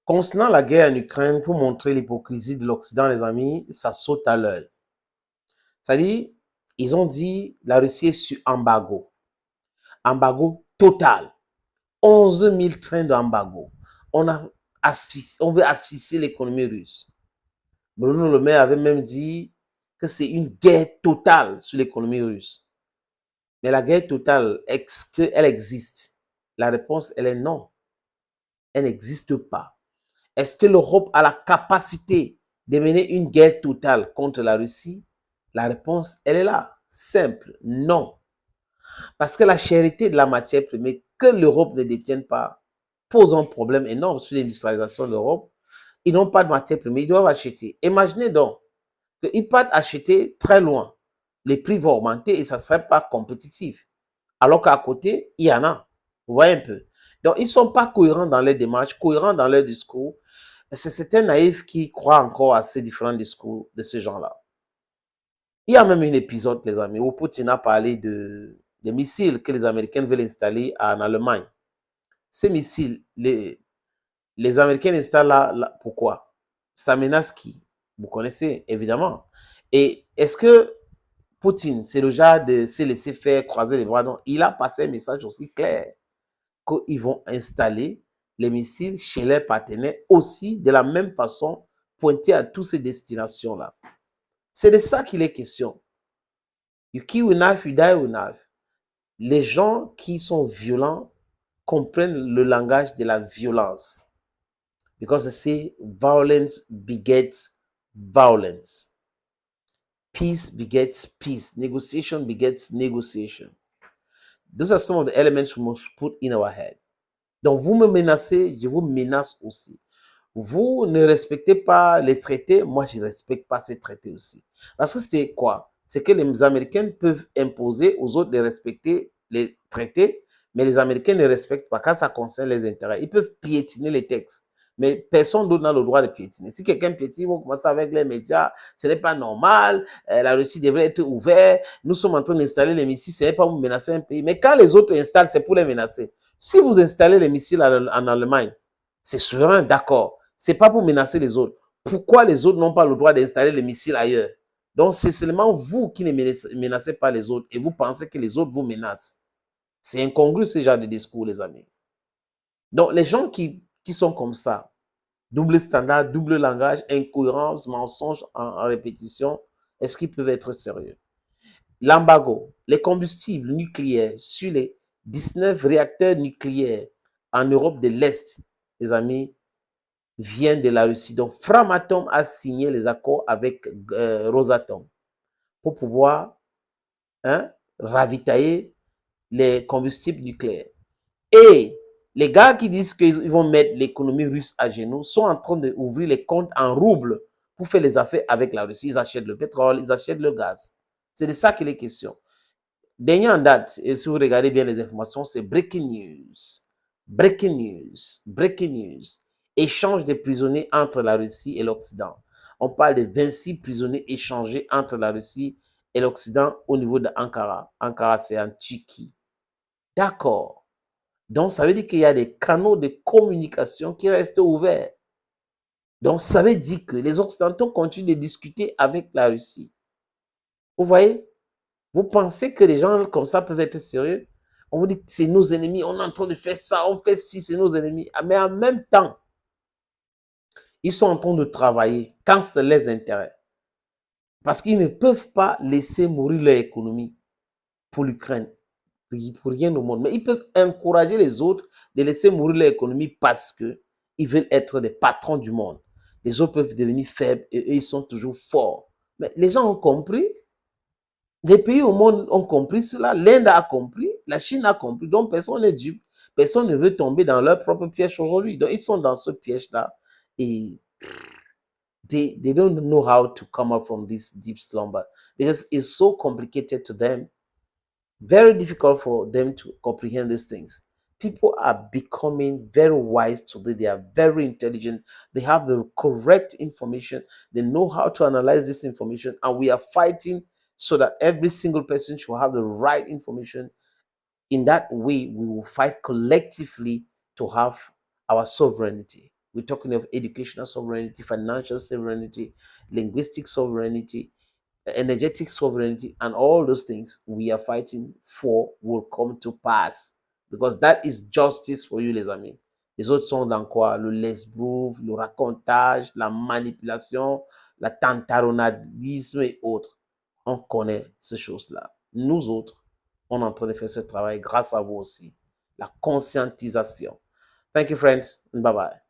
Concernant la guerre en Ukraine, pour montrer l'hypocrisie de l'Occident, les amis, ça saute à l'œil. C'est-à-dire, ils ont dit la Russie est sur embargo. Embargo total. 11 000 trains d'embargo. On veut asphyxier l'économie russe. Bruno Le Maire avait même dit que c'est une guerre totale sur l'économie russe. Mais la guerre totale, est-ce qu'elle existe? La réponse, elle est non. Elle n'existe pas. Est-ce que l'Europe a la capacité de mener une guerre totale contre la Russie? La réponse, elle est là. Simple, non. Parce que la cherté de la matière première que l'Europe ne détienne pas pose un problème énorme sur l'industrialisation de l'Europe. Ils n'ont pas de matière première, ils doivent acheter. Imaginez donc qu'ils partent acheter très loin. Les prix vont augmenter et ça ne serait pas compétitif. Alors qu'à côté, il y en a. Vous voyez un peu. Donc, ils ne sont pas cohérents dans leurs démarches, cohérents dans leur discours. C'est certains naïfs qui croient encore à ces différents discours de ce genre-là. Il y a même un épisode, les amis, où Poutine a parlé des missiles que les Américains veulent installer en Allemagne. Ces missiles, les Américains installent là, pourquoi? Ça menace qui? Vous connaissez, évidemment. Et est-ce que Poutine, c'est le genre de se laisser faire croiser les bras? Non, il a passé un message aussi clair qu'ils vont installer les missiles chez leurs partenaires aussi de la même façon pointés à toutes ces destinations-là. C'est de ça qu'il est question. You kill with knife, you die with knife. Les gens qui sont violents comprennent le langage de la violence. Because they say violence begets violence. Peace begets peace. Negotiation begets negotiation. Those are some of the elements we must put in our head. Donc, vous me menacez, je vous menace aussi. Vous ne respectez pas les traités, moi, je ne respecte pas ces traités aussi. Parce que c'est quoi? C'est que les Américains peuvent imposer aux autres de respecter les traités, mais les Américains ne respectent pas quand ça concerne les intérêts. Ils peuvent piétiner les textes, mais personne d'autre n'a le droit de piétiner. Si quelqu'un piétine, ils vont commencer avec les médias, ce n'est pas normal, la Russie devrait être ouverte, nous sommes en train d'installer les missiles, ce n'est pas pour menacer un pays. Mais quand les autres installent, c'est pour les menacer. Si vous installez les missiles en Allemagne, c'est souverain, d'accord. C'est pas pour menacer les autres. Pourquoi les autres n'ont pas le droit d'installer les missiles ailleurs? Donc, c'est seulement vous qui ne menacez pas les autres et vous pensez que les autres vous menacent. C'est incongru ce genre de discours, les amis. Donc, les gens qui sont comme ça, double standard, double langage, incohérence, mensonge en répétition, est-ce qu'ils peuvent être sérieux? L'embargo, les combustibles nucléaires sur les 19 réacteurs nucléaires en Europe de l'Est, les amis, vient de la Russie. Donc, Framatome a signé les accords avec Rosatom pour pouvoir ravitailler les combustibles nucléaires. Et les gars qui disent qu'ils vont mettre l'économie russe à genoux sont en train d'ouvrir les comptes en roubles pour faire les affaires avec la Russie. Ils achètent le pétrole, ils achètent le gaz. C'est de ça qu'il est question. Dernier en date, et si vous regardez bien les informations, c'est breaking news. Breaking news. Breaking news. Échange de prisonniers entre la Russie et l'Occident. On parle de 26 prisonniers échangés entre la Russie et l'Occident au niveau d'Ankara. Ankara, c'est en Turquie. D'accord. Donc, ça veut dire qu'il y a des canaux de communication qui restent ouverts. Donc, ça veut dire que les Occidentaux continuent de discuter avec la Russie. Vous voyez? Vous pensez que les gens comme ça peuvent être sérieux? On vous dit, c'est nos ennemis, on est en train de faire ça, on fait ci, c'est nos ennemis. Mais en même temps, ils sont en train de travailler quand c'est les intérêts. Parce qu'ils ne peuvent pas laisser mourir leur économie pour l'Ukraine, pour rien au monde. Mais ils peuvent encourager les autres de laisser mourir leur économie parce qu'ils veulent être des patrons du monde. Les autres peuvent devenir faibles et eux, ils sont toujours forts. Mais les gens ont compris. Les pays au monde ont compris cela. L'Inde a compris. La Chine a compris. Donc, personne n'est dupe. Personne ne veut tomber dans leur propre piège aujourd'hui. Donc, ils sont dans ce piège-là. Et they don't know how to come up from this deep slumber because it's so complicated to them. Very difficult for them to comprehend these things. People are becoming very wise today. They are very intelligent. They have the correct information. They know how to analyze this information. And we are fighting so that every single person should have the right information. In that way, we will fight collectively to have our sovereignty. We're talking of educational sovereignty, financial sovereignty, linguistic sovereignty, energetic sovereignty, and all those things we are fighting for will come to pass. Because that is justice for you, les amis. Les autres sont dans quoi? Le lesbrouf, le racontage, la manipulation, la tantaronadisme et autres. On connaît ces choses-là. Nous autres, on est en train de faire ce travail grâce à vous aussi. La conscientisation. Thank you, friends. Bye-bye.